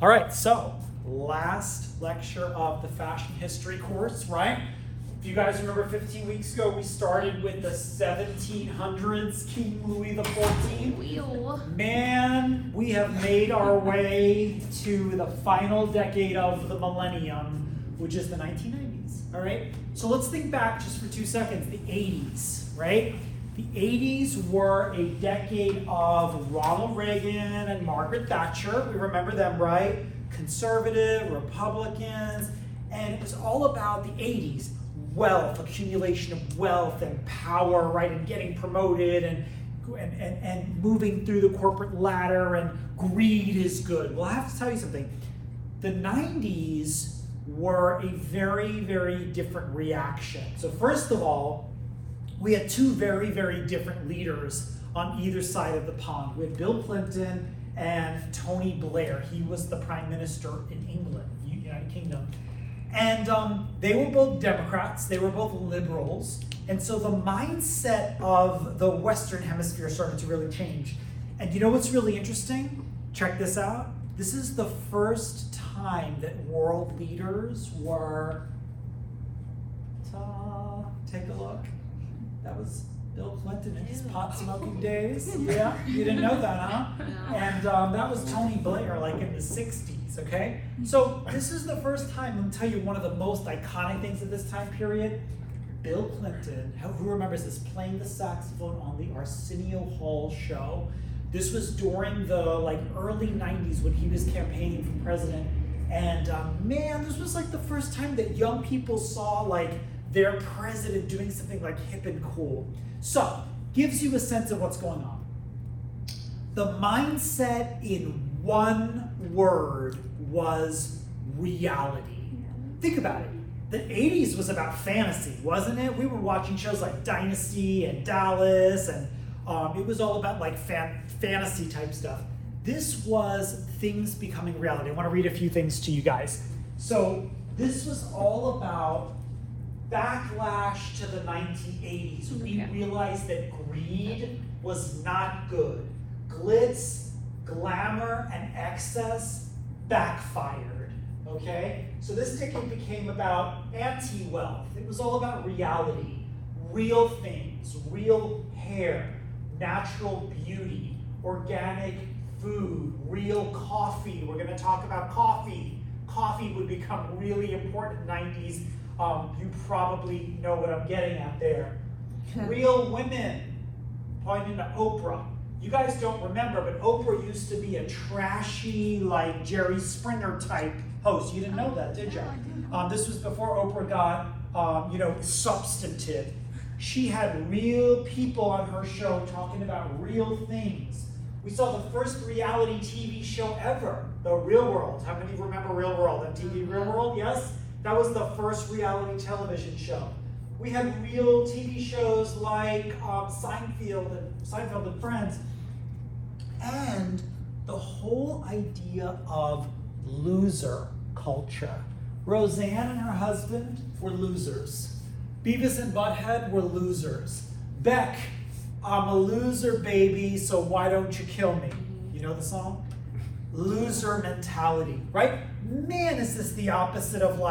All right, so last lecture of the fashion history course, right? If you guys remember 15 weeks ago, we started with the 1700s, King Louis XIV. Man, we have made our way to the final decade of the millennium, which is the 1990s, all right? So let's think back just for 2 seconds, the 80s, right? The 80s were a decade of Ronald Reagan and Margaret Thatcher. We remember them, right? Conservative, Republicans, and it was all about the 80s. Wealth, accumulation of wealth and power, right? And getting promoted and moving through the corporate ladder, and greed is good. Well, I have to tell you something. The 90s were a very, very different reaction. So first of all, we had two very, very different leaders on either side of the pond. We had Bill Clinton and Tony Blair. He was the prime minister in England, United Kingdom. And they were both Democrats, they were both liberals. And so the mindset of the Western Hemisphere started to really change. And you know what's really interesting? Check this out. This is the first time that world leaders were, take a look. That was Bill Clinton in his pot-smoking days. Yeah, you didn't know that, huh? No. And that was Tony Blair, like in the 60s, okay? So this is the first time, let me tell you one of the most iconic things of this time period. Bill Clinton, who remembers this, playing the saxophone on the Arsenio Hall show. This was during the early 90s when he was campaigning for president. And man, this was like the first time that young people saw their president doing something hip and cool. So, gives you a sense of what's going on. The mindset in one word was reality. Think about it. The 80s was about fantasy, wasn't it? We were watching shows like Dynasty and Dallas, and it was all about fantasy type stuff. This was things becoming reality. I want to read a few things to you guys. So, this was all about backlash to the 1980s. We realized that greed was not good. Glitz, glamour, and excess backfired, okay? So this decade became about anti-wealth. It was all about reality, real things, real hair, natural beauty, organic food, real coffee. We're gonna talk about coffee. Coffee would become really important in the 90s. You probably know what I'm getting at there. Real women, pointing to Oprah. You guys don't remember, but Oprah used to be a trashy, Jerry Springer type host. You didn't know that, did you? This was before Oprah got, substantive. She had real people on her show talking about real things. We saw the first reality TV show ever, The Real World. How many remember Real World? MTV Real World, yes? That was the first reality television show. We had real TV shows like Seinfeld and Friends. And the whole idea of loser culture. Roseanne and her husband were losers. Beavis and Butthead were losers. Beck, I'm a loser, baby, so why don't you kill me? You know the song? Loser mentality, right? Man, is this the opposite of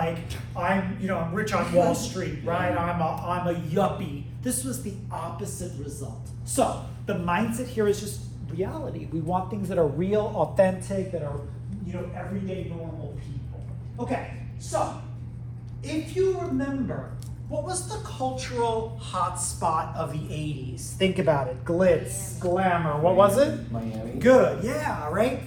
I'm rich on Wall Street, right? I'm a yuppie. This was the opposite result. So the mindset here is just reality. We want things that are real, authentic, that are everyday normal people. Okay, so if you remember, what was the cultural hotspot of the 80s? Think about it. Glitz, glamour. What was it? Miami. Good, yeah, right?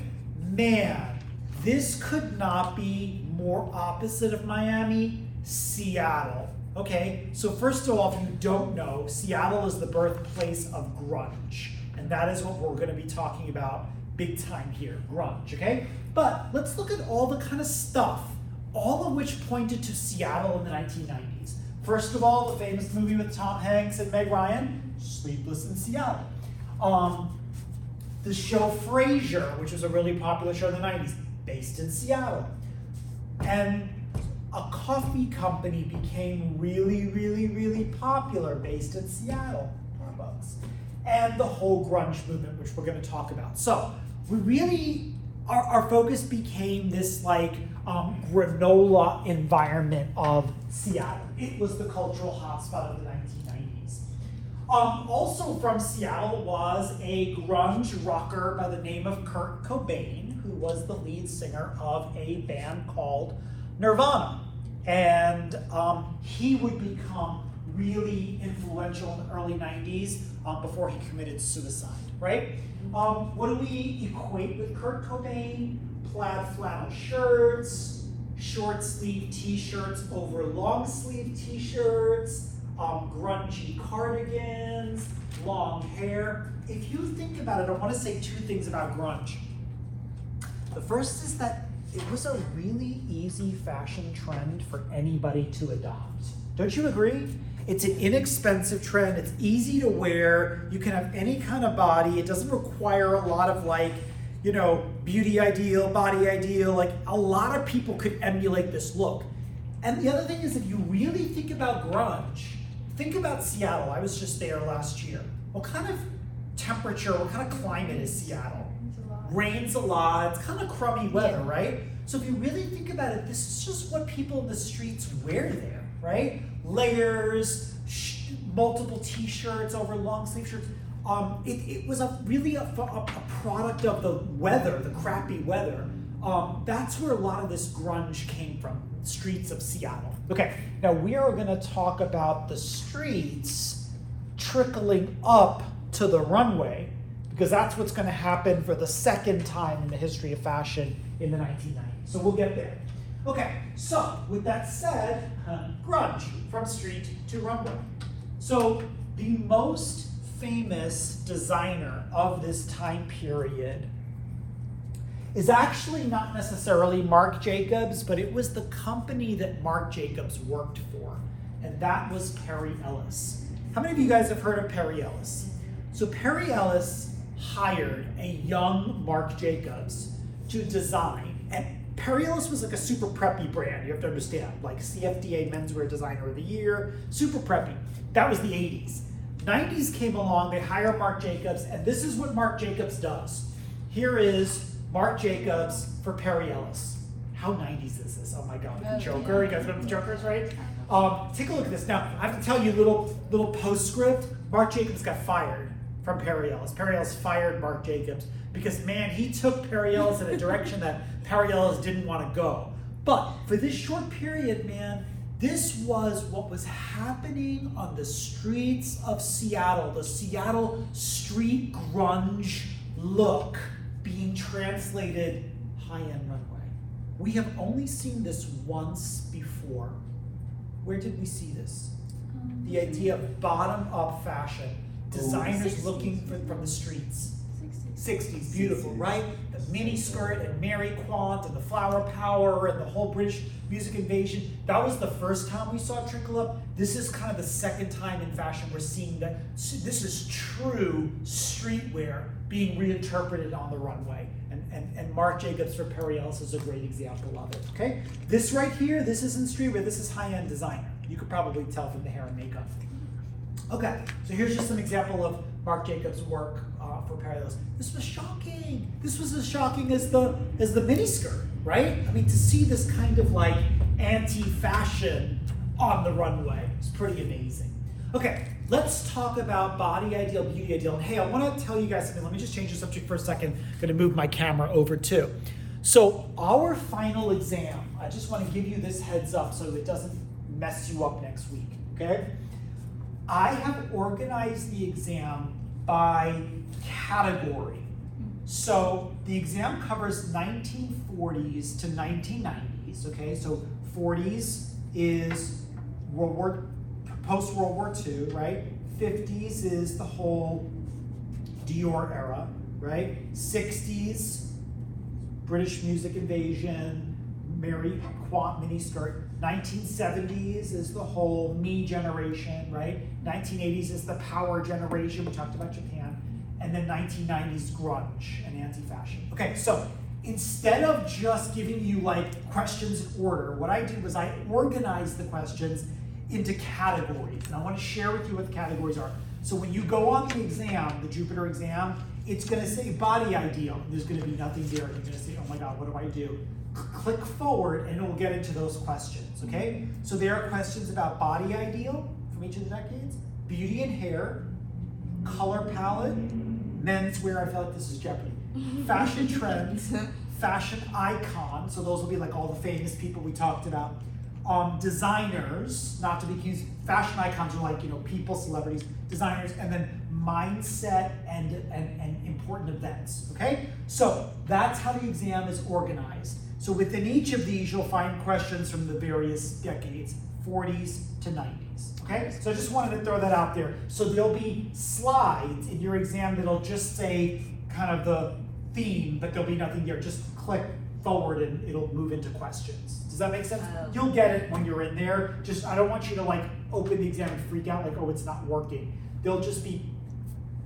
Man, this could not be more opposite of Miami. Seattle. Okay, so first of all, if you don't know, Seattle is the birthplace of grunge. And that is what we're going to be talking about big time here, grunge, okay? But let's look at all the kind of stuff, all of which pointed to Seattle in the 1990s. First of all, the famous movie with Tom Hanks and Meg Ryan, Sleepless in Seattle. The show Frasier, which was a really popular show in the 90s, based in Seattle. And a coffee company became really, really, really popular based in Seattle, Starbucks. And the whole grunge movement, which we're going to talk about. So we really our focus became this like granola environment of Seattle. It was the cultural hotspot of the 1990s. Also from Seattle was a grunge rocker by the name of Kurt Cobain, who was the lead singer of a band called Nirvana. And he would become really influential in the early 90s before he committed suicide, right? What do we equate with Kurt Cobain? Plaid flannel shirts, short sleeve t-shirts over long sleeve t-shirts, grungy cardigans, long hair. If you think about it, I want to say two things about grunge. The first is that it was a really easy fashion trend for anybody to adopt. Don't you agree? It's an inexpensive trend. It's easy to wear. You can have any kind of body. It doesn't require a lot of like, you know, beauty ideal, body ideal. Like a lot of people could emulate this look. And the other thing is, if you really think about grunge, think about Seattle. I was just there last year. What kind of temperature, what kind of climate is Seattle? Rains a lot. It's kind of crummy weather, right? So if you really think about it, this is just what people in the streets wear there, right? Layers, multiple t-shirts over long sleeve shirts. It was really a product of the weather, the crappy weather. That's where a lot of this grunge came from, streets of Seattle. Okay, now we are gonna talk about the streets trickling up to the runway, because that's what's gonna happen for the second time in the history of fashion in the 1990s. So we'll get there. Okay, so with that said, grunge, from street to runway. So the most famous designer of this time period is actually not necessarily Marc Jacobs, but it was the company that Marc Jacobs worked for, and that was Perry Ellis. How many of you guys have heard of Perry Ellis? So Perry Ellis hired a young Marc Jacobs to design, and Perry Ellis was like a super preppy brand, you have to understand, like CFDA Menswear Designer of the Year, super preppy. That was the 80s. 90s came along, they hire Marc Jacobs, and this is what Marc Jacobs does. Here is Marc Jacobs for Perry Ellis. How 90s is this? Oh my God, the Joker, you guys remember the Jokers, right? Take a look at this. Now, I have to tell you a little postscript. Marc Jacobs got fired from Perry Ellis. Perry Ellis fired Marc Jacobs because, man, he took Perry Ellis in a direction that Perry Ellis didn't want to go. But for this short period, man, this was what was happening on the streets of Seattle, the Seattle street grunge look being translated high-end runway. We have only seen this once before. Where did we see this? The idea of bottom-up fashion, designers 60s. looking from the streets. 60s, beautiful, right? The mini skirt and Mary Quant and the flower power and the whole British music invasion. That was the first time we saw it trickle up. This is kind of the second time in fashion we're seeing that this is true streetwear being reinterpreted on the runway. And Marc Jacobs for Perry Ellis is a great example of it, okay? This right here, this isn't streetwear, this is high-end designer. You could probably tell from the hair and makeup. Okay, so here's just an example of Marc Jacobs' work for Perry Ellis. This was shocking. This was as shocking as the miniskirt, right? I mean, to see this kind of like anti-fashion on the runway is pretty amazing. Okay, let's talk about body ideal, beauty ideal. And hey, I want to tell you guys something. Let me just change the subject for a second. I'm going to move my camera over too. So our final exam, I just want to give you this heads up so it doesn't mess you up next week, okay? I have organized the exam by category. So the exam covers 1940s to 1990s, okay? So 40s is post-World War II, right? 50s is the whole Dior era, right? 60s, British music invasion, Mary Quant miniskirt. 1970s is the whole me generation, right? 1980s is the power generation, we talked about Japan. And then 1990s grunge and anti-fashion. Okay, so instead of just giving you like questions in order, what I did was I organized the questions into categories. And I want to share with you what the categories are. So when you go on the exam, the Jupiter exam, it's gonna say body ideal. There's gonna be nothing there. You're gonna say, oh my God, what do I do? Click forward and it will get into those questions, okay? So there are questions about body ideal from each of the decades, beauty and hair, color palette, menswear, I feel like this is Jeopardy, fashion trends, fashion icon, so those will be like all the famous people we talked about, designers, not to be confused, fashion icons are like, you know, people, celebrities, designers, and then mindset and important events, okay? So that's how the exam is organized. So within each of these, you'll find questions from the various decades, 40s to 90s, okay? So I just wanted to throw that out there. So there'll be slides in your exam that'll just say kind of the theme, but there'll be nothing there. Just click forward and it'll move into questions. Does that make sense? You'll get it when you're in there. Just, I don't want you to like open the exam and freak out like, oh, it's not working. There'll just be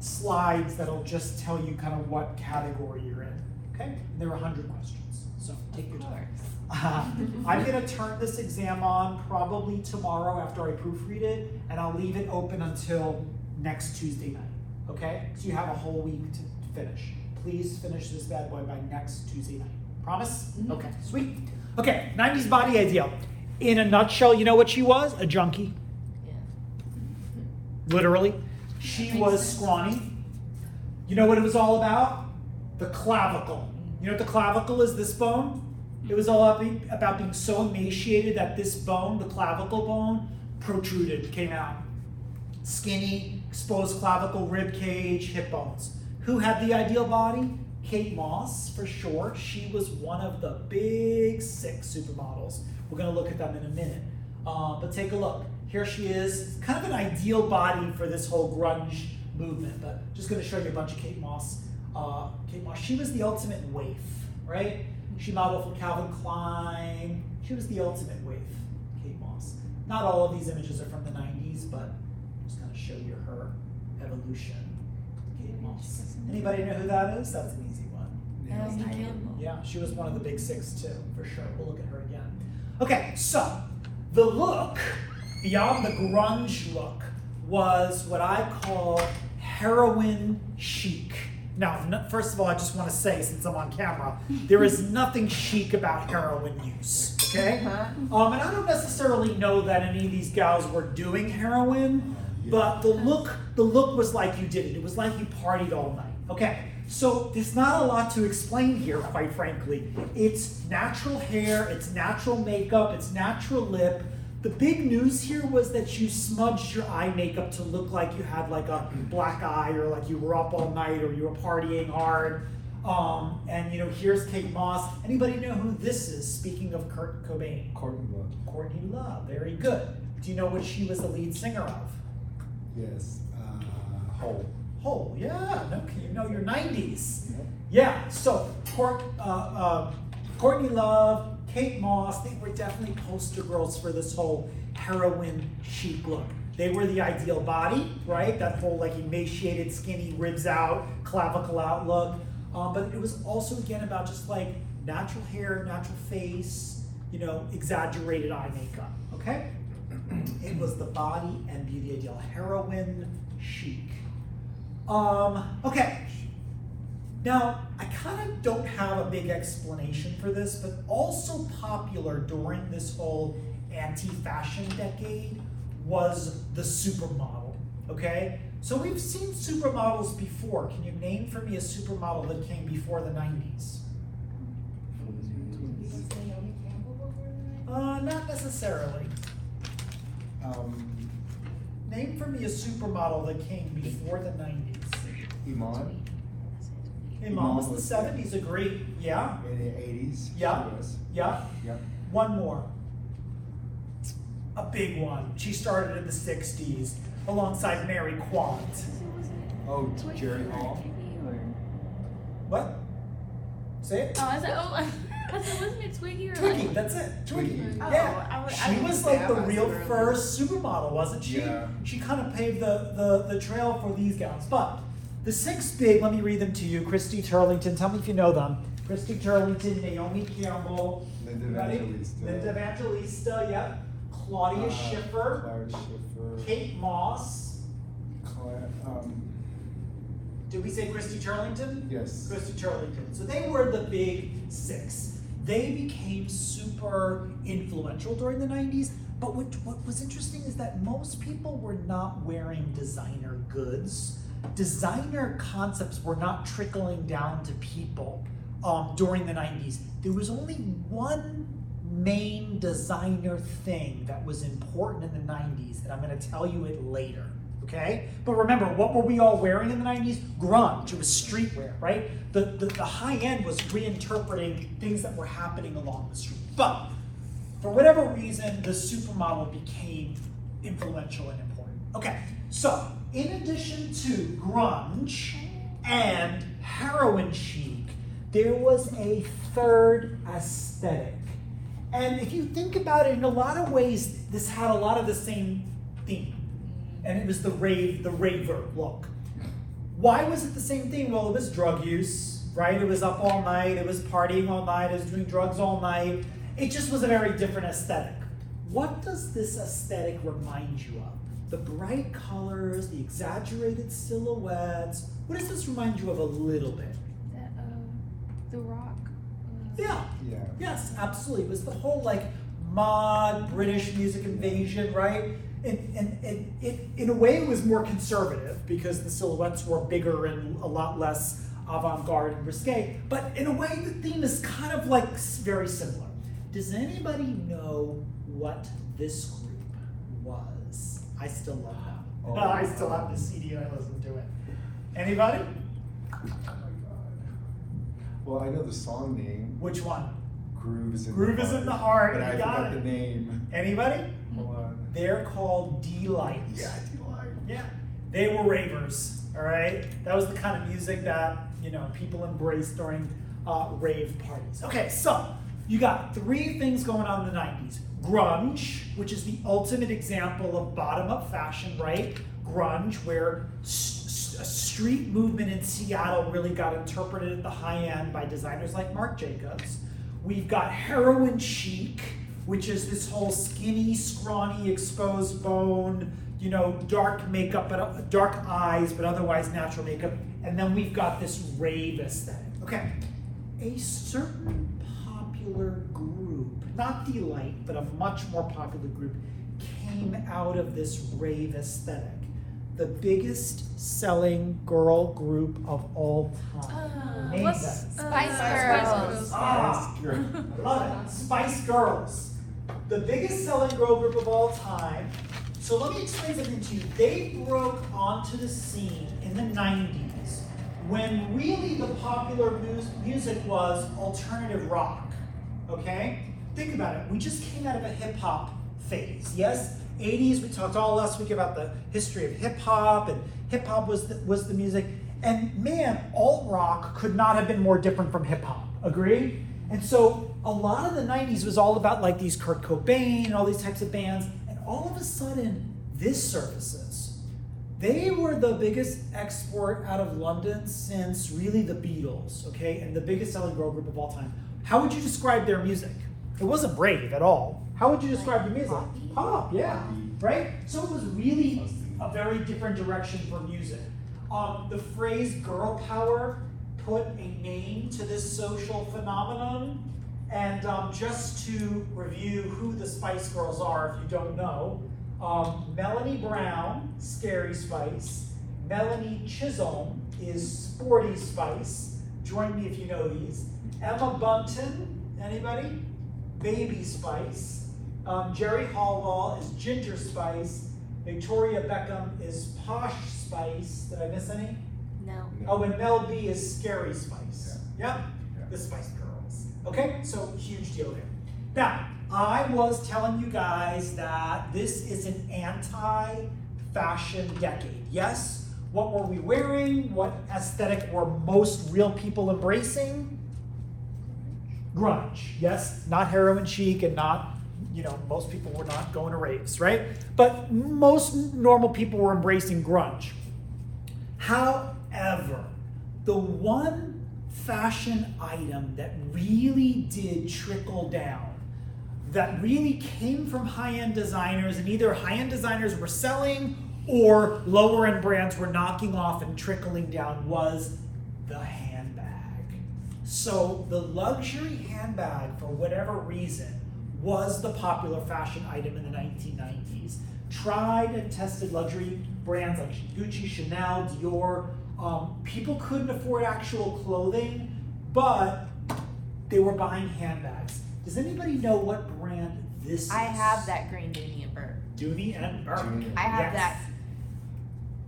slides that'll just tell you kind of what category you're in, okay? And there are 100 questions. So take your time. I'm going to turn this exam on probably tomorrow after I proofread it, and I'll leave it open until next Tuesday night, okay? So you have a whole week to finish. Please finish this bad boy by next Tuesday night. Promise? Okay, sweet. Okay, 90s body ideal. In a nutshell, you know what she was? A junkie. Yeah. Literally. She was scrawny. You know what it was all about? The clavicle. You know what the clavicle is, this bone? It was all about being so emaciated that this bone, the clavicle bone, protruded, came out. Skinny, exposed clavicle, rib cage, hip bones. Who had the ideal body? Kate Moss, for sure. She was one of the big 6 supermodels. We're gonna look at them in a minute. But take a look. Here she is, kind of an ideal body for this whole grunge movement, but just gonna show you a bunch of Kate Moss. Kate Moss, she was the ultimate waif, right? She modeled for Calvin Klein. She was the ultimate waif, Kate Moss. Not all of these images are from the 90s, but I'm just gonna show you her evolution. Kate Moss. Anybody know who that is? That's an easy one. Naomi Campbell. Yeah, she was one of the big 6 too, for sure. We'll look at her again. Okay, so the look, beyond the grunge look, was what I call heroin chic. Now, first of all, I just want to say, since I'm on camera, there is nothing chic about heroin use, okay? And I don't necessarily know that any of these gals were doing heroin, but the look was like you did it. It was like you partied all night, okay? So there's not a lot to explain here, quite frankly. It's natural hair, it's natural makeup, it's natural lip. The big news here was that you smudged your eye makeup to look like you had like a black eye, or like you were up all night, or you were partying hard. And you know, here's Kate Moss. Anybody know who this is? Speaking of Kurt Cobain. Courtney Love. Courtney Love, very good. Do you know what she was the lead singer of? Yes. Hole. Hole, yeah, no, you know your 90s. Yep. Yeah, so Courtney Love, Kate Moss, they were definitely poster girls for this whole heroin chic look. They were the ideal body, right? That whole like emaciated, skinny, ribs out, clavicle out look. But it was also again about just like natural hair, natural face, you know, exaggerated eye makeup, okay? It was the body and beauty ideal, heroin chic. Okay. Now, I kind of don't have a big explanation for this, but also popular during this whole anti-fashion decade was the supermodel, okay? So we've seen supermodels before. Can you name for me a supermodel that came before the 90s? Naomi Campbell before the 90s? Not necessarily. Name for me a supermodel that came before the 90s. Iman. Iman was the 70s, agree. Yeah, In the 80s. Yeah. She was. yeah. Yep. One more. A big one. She started in the 60s alongside Mary Quant. Oh, Jerry Hall. What? Say it. Oh, I said, wasn't it Twiggy or Twiggy, like? that's it. Twiggy. Twiggy. Oh, Yeah. I She didn't was say like I the was real really- first supermodel, wasn't she? Yeah. She kind of paved the trail for these gals. But the 6 big, let me read them to you. Christy Turlington, tell me if you know them. Christy Turlington, Naomi Campbell, Linda ready? Evangelista. Linda Evangelista, yep. Claudia Schiffer, Clara Schiffer. Kate Moss, did we say Christy Turlington? Yes. Christy Turlington. So they were the big six. They became super influential during the 90s, but what was interesting is that most people were not wearing designer goods. Designer concepts were not trickling down to people during the 90s. There was only one main designer thing that was important in the 90s, and I'm going to tell you it later, okay? But remember, what were we all wearing in the 90s? Grunge. It was streetwear, right? The high end was reinterpreting things that were happening along the street. But for whatever reason, the supermodel became influential and important. Okay, so in addition to grunge and heroin chic, there was a third aesthetic. And if you think about it, in a lot of ways, this had a lot of the same theme. And it was the raver look. Why was it the same thing? Well, it was drug use, right? It was up all night, it was partying all night, it was doing drugs all night. It just was a very different aesthetic. What does this aesthetic remind you of? The bright colors, the exaggerated silhouettes. What does this remind you of a little bit? The Rock. Yeah. Yeah. Yes, absolutely. It was the whole like mod British music invasion, right? And it in a way it was more conservative because the silhouettes were bigger and a lot less avant-garde and risque. But in a way, the theme is kind of like very similar. Does anybody know what this group was? I still love that. Oh, I still have the CD and I listen to it. Anybody? Oh my God. Well, I know the song name. Which one? Groove is in Groove the is Heart. in the Heart. But You I got forgot it. the name. Anybody? Hold on. They're called Delight. Yeah, Delight. Yeah. They were ravers, all right? That was the kind of music that, people embraced during rave parties. Okay, so you got three things going on in the 90s. Grunge, which is the ultimate example of bottom-up fashion, right? Grunge, where a street movement in Seattle really got interpreted at the high end by designers like Marc Jacobs. We've got heroin chic, which is this whole skinny, scrawny, exposed bone, dark makeup, but dark eyes, but otherwise natural makeup. And then we've got this rave aesthetic. Okay, a certain popular group, not Delight, but a much more popular group, came out of this rave aesthetic. The biggest selling girl group of all time. Name them. Spice Girls. Ah, Spice Girls. I love it. Spice Girls. The biggest selling girl group of all time. So let me explain something to you. They broke onto the scene in the 90s when really the popular music was alternative rock. Okay? Think about it. We just came out of a hip hop phase. Yes? 80s, we talked all last week about the history of hip hop, and hip hop was the music. And man, alt rock could not have been more different from hip hop. Agree? And so a lot of the 90s was all about like these Kurt Cobain and all these types of bands. And all of a sudden, this surfaces. They were the biggest export out of London since really the Beatles, okay? And the biggest selling girl group of all time. How would you describe their music? It wasn't rave at all. How would you describe the music? Pop, yeah, right? So it was really a very different direction for music. The phrase girl power put a name to this social phenomenon. And just to review who the Spice Girls are, if you don't know, Melanie Brown, Scary Spice. Melanie Chisholm is Sporty Spice. Join me if you know these. Emma Bunton, anybody? Baby Spice. Jerry Halliwell is Ginger Spice. Victoria Beckham is Posh Spice. Did I miss any? No. Oh, and Mel B is Scary Spice. Yeah. Yep, Yeah. the Spice Girls. Okay, so huge deal there. Now, I was telling you guys that this is an anti-fashion decade. Yes? What were we wearing? What aesthetic were most real people embracing? Grunge. Yes? Not heroin chic and not, most people were not going to raves, right? But most normal people were embracing grunge. However, the one fashion item that really did trickle down, that really came from high-end designers, and either high-end designers were selling or lower end brands were knocking off and trickling down was the handbag. So the luxury handbag, for whatever reason, was the popular fashion item in the 1990s. Tried and tested luxury brands like Gucci, Chanel, Dior. People couldn't afford actual clothing, but they were buying handbags. Does anybody know what brand this is? I have that green Dooney and Burke. Dooney and Burke. Dooney. I have Yes.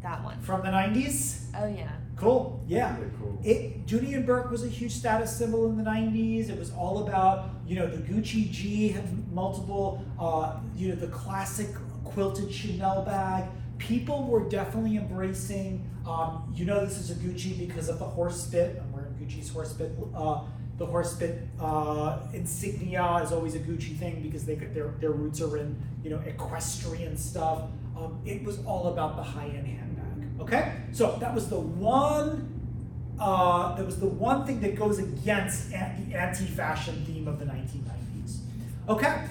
that one. From the 90s? Oh yeah. Cool, yeah. Really cool. Dooney and Burke was a huge status symbol in the 90s. It was all about, the Gucci G had multiple, the classic quilted Chanel bag. People were definitely embracing, this is a Gucci because of the horse bit. I'm wearing Gucci's horse bit. The horse bit insignia is always a Gucci thing because their roots are in, equestrian stuff. It was all about the high-end handbag. Okay, so that was the one. Thing that goes against the anti-fashion theme of the 1990s. Okay,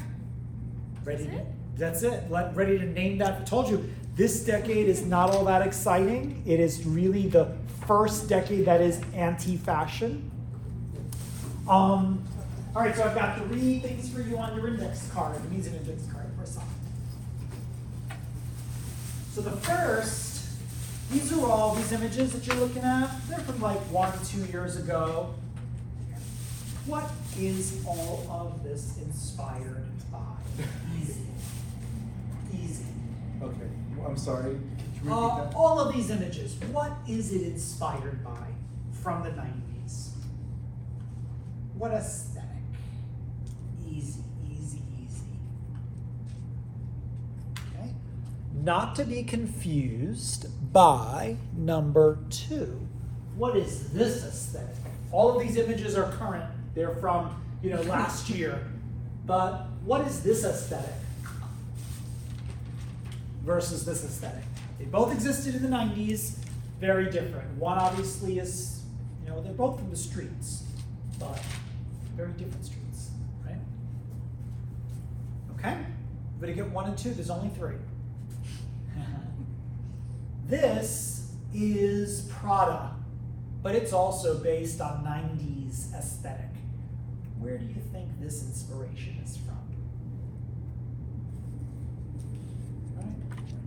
ready? That's it? That's it. Ready to name that? I told you this decade is not all that exciting. It is really the first decade that is anti-fashion. All right, so I've got 3 things for you on your index card. It means an index card for a song. So the first. These are all these images that you're looking at. They're from like 1-2 years ago. What is all of this inspired by? Easy. Easy. Okay, I'm sorry. Could you repeat that? All of these images, what is it inspired by from the 90s? What aesthetic? Easy, easy, easy. Okay. Not to be confused by number 2. What is this aesthetic? All of these images are current. They're from, last year. But what is this aesthetic versus this aesthetic? They both existed in the 90s, very different. One obviously is, they're both from the streets, but very different streets, right? Okay? Everybody get 1 and 2, there's only 3. This is Prada, but it's also based on 90s aesthetic. Where do you think this inspiration is from? Right?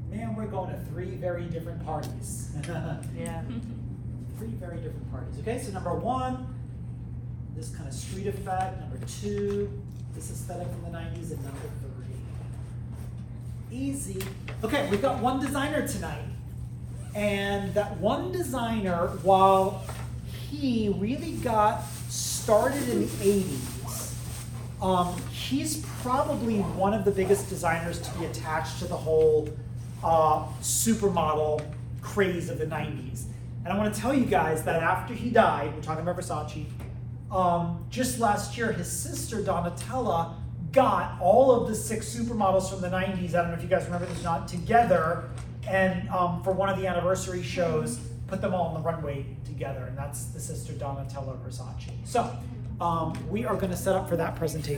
Man, we're going to 3 very different parties. Yeah. 3 very different parties. Okay, so number 1, this kind of street effect. Number 2, this aesthetic from the 90s. And number 3. Easy. Okay, we've got one designer tonight. And that one designer, while he really got started in the 80s, he's probably one of the biggest designers to be attached to the whole supermodel craze of the 90s. And I want to tell you guys that after he died, we're talking about Versace, just last year, his sister Donatella got all of the 6 supermodels from the 90s, I don't know if you guys remember this or not, together, and for one of the anniversary shows, put them all on the runway together, and that's the sister Donatella Versace. So we are going to set up for that presentation.